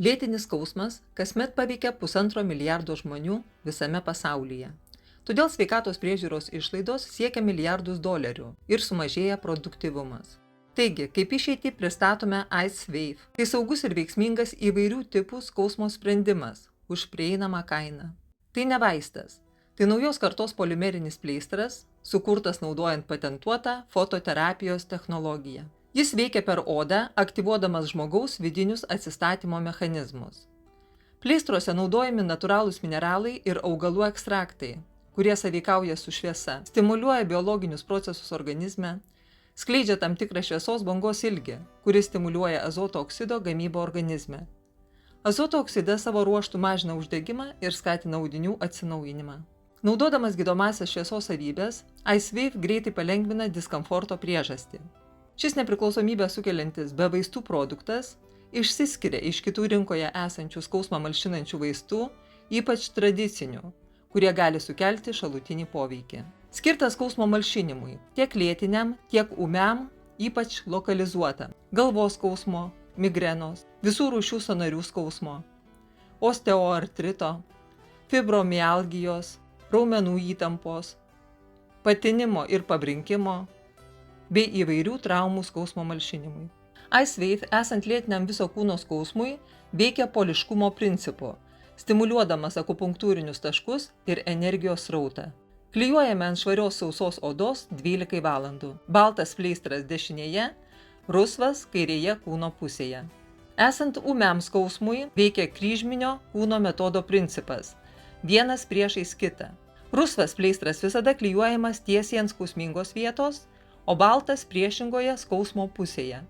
Lėtinis skausmas kasmet paveikia 1,5 milijardo žmonių visame pasaulyje. Todėl sveikatos priežiūros išlaidos siekia milijardus dolerių ir sumažėja produktyvumas. Taigi, kaip išeitį pristatome IceWave. Tai saugus ir veiksmingas įvairių tipų skausmo sprendimas už prieinamą kainą. Tai ne vaistas. Tai naujos kartos polimerinis pleistras, sukurtas naudojant patentuotą fototerapijos technologiją. Jis veikia per odą, aktyvuodamas žmogaus vidinius atsistatymo mechanizmus. Pleistruose naudojami natūralūs mineralai ir augalų ekstraktai, kurie sąveikauja su šviesa, stimuliuoja biologinius procesus organizme, skleidžia tam tikrą šviesos bangos ilgį, kuris stimuliuoja azoto oksido gamybą organizme. Azoto oksidas savo ruožtu mažina uždegimą ir skatina audinių atsinaujinimą. Naudodamas gydomąsias šviesos savybes, IceWave greitai palengvina diskomforto priežastį. Šis nepriklausomybę sukeliantis be vaistų produktas išsiskiria iš kitų rinkoje esančių skausmą malšinančių vaistų, ypač tradicinių, kurie gali sukelti šalutinį poveikį. Skirtas skausmo malšinimui tiek lėtiniam, tiek ūmiam, ypač lokalizuotam, galvos skausmo, migrenos, visų rūšių sąnarių skausmo, osteoartrito, fibromialgijos, raumenų įtampos, patinimo ir pabrinkimo, bei įvairių traumų skausmo malšinimui. IceWave, esant lėtiniam viso kūno skausmui, veikia poliškumo principu, stimuliuodamas akupunktūrinius taškus ir energijos srautą. Klijuojame ant švarios sausos odos 12 valandų. Baltas pleistras dešinėje, rusvas kairėje kūno pusėje. Esant ūmiam skausmui, veikia kryžminio kūno metodo principas, vienas priešais kitą. Rusvas pleistras visada klijuojamas tiesiai ant skausmingos vietos, o baltas priešingoje skausmo pusėje.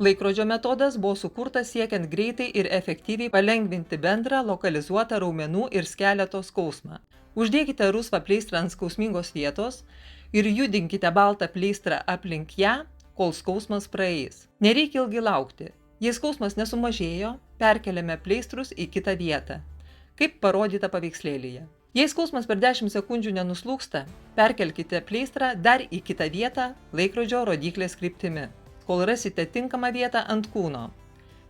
Laikrodžio metodas buvo sukurtas siekiant greitai ir efektyviai palengvinti bendrą lokalizuotą raumenų ir skeleto skausmą. Uždėkite rusvą pleistrą ant skausmingos vietos ir judinkite baltą pleistrą aplink ją, kol skausmas praeis. Nereikia ilgai laukti. Jei skausmas nesumažėjo, perkeliame pleistrus į kitą vietą, kaip parodyta paveikslėlyje. Jei skausmas per 10 sekundžių nenuslūgsta, perkelkite pleistrą dar į kitą vietą laikrodžio rodyklės kryptimi, kol rasite tinkamą vietą ant kūno.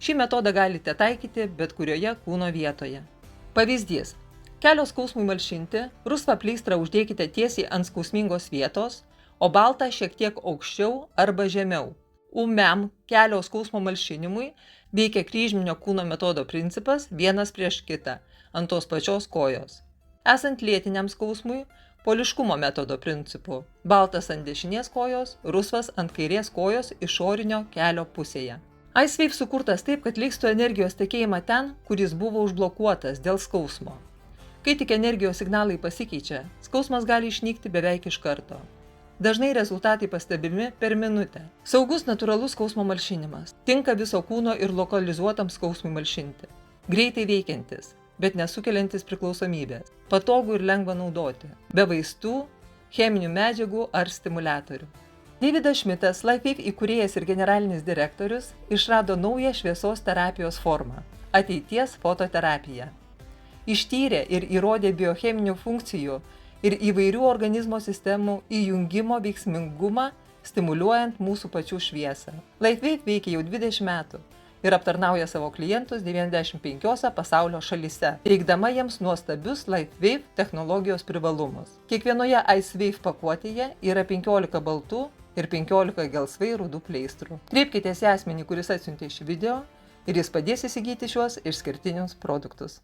Šį metodą galite taikyti bet kurioje kūno vietoje. Pavyzdys. Kelio skausmui malšinti, rusvą pleistrą uždėkite tiesiai ant skausmingos vietos, o baltą šiek tiek aukščiau arba žemiau. Ūmiam kelio skausmo malšinimui veikia kryžminio kūno metodo principas vienas prieš kitą ant tos pačios kojos. Esant lėtiniam skausmui, poliškumo metodo principu, baltas ant dešinės kojos, rusvas ant kairės kojos išorinio kelio pusėje. IceWave sukurtas taip, kad leistų energijos tekėjimą ten, kur jis buvo užblokuotas dėl skausmo. Kai tik energijos signalai pasikeičia, skausmas gali išnykti beveik iš karto. Dažnai rezultatai pastebimi per minutę. Saugus natūralus skausmo malšinimas. Tinka viso kūno ir lokalizuotam skausmui malšinti. Greitai veikiantis, bet nesukeliantis priklausomybės. Patogu ir lengva naudoti. Be vaistų, cheminių medžiagų ar stimuliatorių. Davidas Šmitas, LifeWave įkūrėjas ir generalinis direktorius, išrado naują šviesos terapijos formą – ateities fototerapiją. Ištyrė ir įrodė biocheminių funkcijų ir įvairių organizmo sistemų įjungimo veiksmingumą, stimuliuojant mūsų pačių šviesą. LifeWave veikia jau 20 metų ir aptarnauja savo klientus 95 pasaulio šalyse, teikdama jiems nuostabius LifeWave technologijos privalumus. Kiekvienoje IceWave pakuotėje yra 15 baltų ir 15 gelsvai rudų pleistrų. Kreipkitės į asmenį, kuris atsiuntė šį video, ir jis padės įsigyti šiuos išskirtinius produktus.